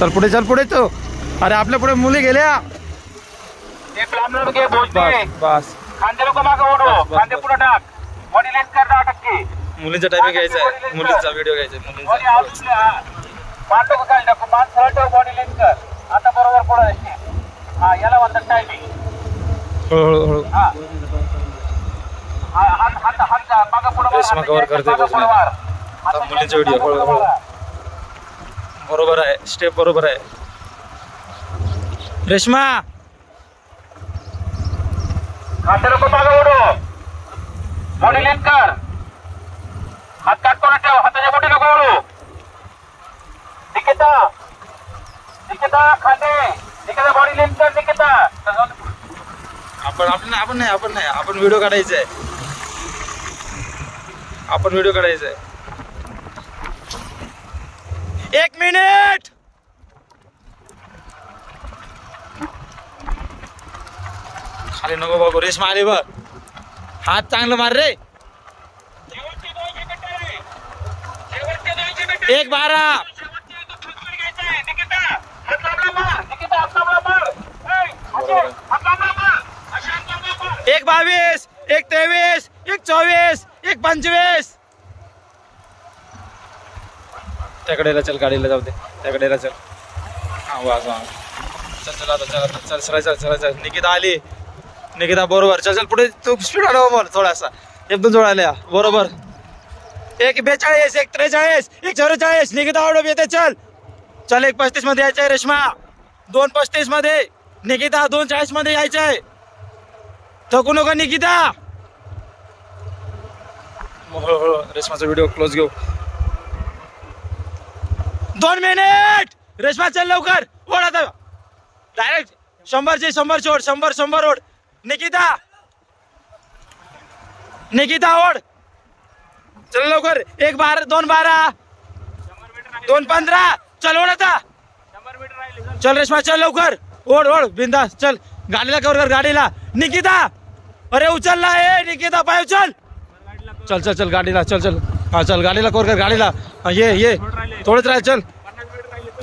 चल पुढे तो. अरे आपल्या पुढे मुली गेल्या. बस खांदे लोक मागे ओढो, खांदे पुढे टाक. बॉडी लेस कर 10%. मुलींचा टायमिंग घ्यायचा आहे, मुलींचा व्हिडिओ घ्यायचा आहे मुलींचा. मान लोक खाली टाकू, मान सरळ ठेव, बॉडी लेस कर. आता बरोबर पुढे येते. हा याला म्हणतात टायमिंग. हळूहळू हा हात मागे पुढे रेशमा कव्हर करते मुलींचा व्हिडिओ. हळूहळू बरोबर आहे, स्टेप बरोबर आहे. रेशमा खांदे लोक मागे ओढो, बॉडी लेस कर. हात काट करून ठेव, हाताच्या बोटी नको ओढू. निकिता खांदे, निकिता बॉडी लेस कर. निकिता आपण नाही व्हिडिओ काढायचा आहे. आपण व्हिडिओ काढायचा आहे. 1 मिनिट. खाली नको बघू. रेशमा आली बघ. हात चांगलं मार रे. 1:12. 1:22. 1:23. 1:24. 1:25. त्याकडेला चल, गाडीला जाऊ दे. त्याकडेला चल. हा वाज चल चल. निकिता आली. निकिता बरोबर. चल पुढे. तू स्पीड वाढव मला थोडासा. 1-2 जोड आल्या बरोबर. 1:42. 1:43. 1:44. निकिता ऑर्डर येते. चल 1:35 मध्ये यायचंय रेशमा. 2:35 मध्ये. निकिता 2:40 मध्ये यायचंय. थकू नका निकिता. रेशमाचा व्हिडिओ क्लोज घेऊ. 2 मिनिट. रेशमा चल लवकर. ओढ आता डायरेक्ट 100 ओढ. 100 ओढ. निकिता ओढ. चल लवकर. 1:12. 2:12. 2:15. चल ओढ आता. चल रेशमा चल लवकर. ओढ बिंदास. चल गाडीला कवर कर. गाडीला. निकिता अरे उचलला आहे. निकिता पाय उचल. चल गाडीला. चल हा चल गाडीला कवर कर. गाडीला ये थोडंच राहील. चल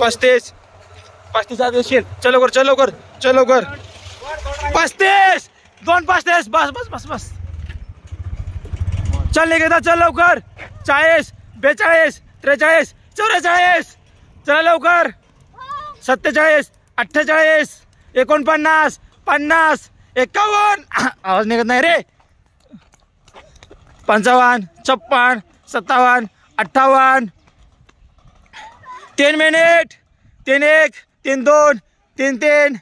35 आत येशील. चल लवकर. 35. 2:35. बस. चल निकिता चल लवकर. 40. 42. 43. 44. चला लवकर. 47. 48. 49. 50. 51. आवाज निघत नाही रे. 55. 56. 57. 58. 3 मिनिट. 3:1. 3:2. 3:3.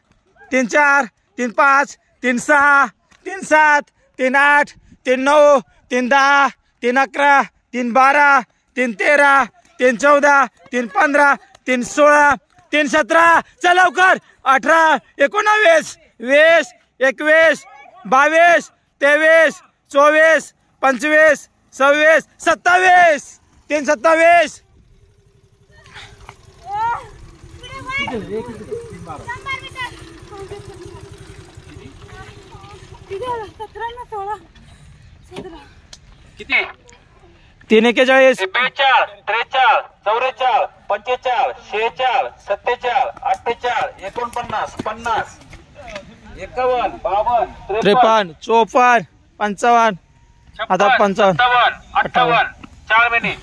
3:4. 3:5. 3:6. 3:7. 3:8. 3:9. 3:10. 3:11. 3:12. 3:13. 3:14. 3:15. 3:16. 3:17. चल लवकर. 18. 19. 20. 21. 22. 23. 24. 25. 26. 27. 3:27. किती? 3:41. 42. 43. 44. 45. 46. 47. 48. 49. 50. 51. 52. 53. 54. 55. आता 55. 57. 58. 4 मिनिट.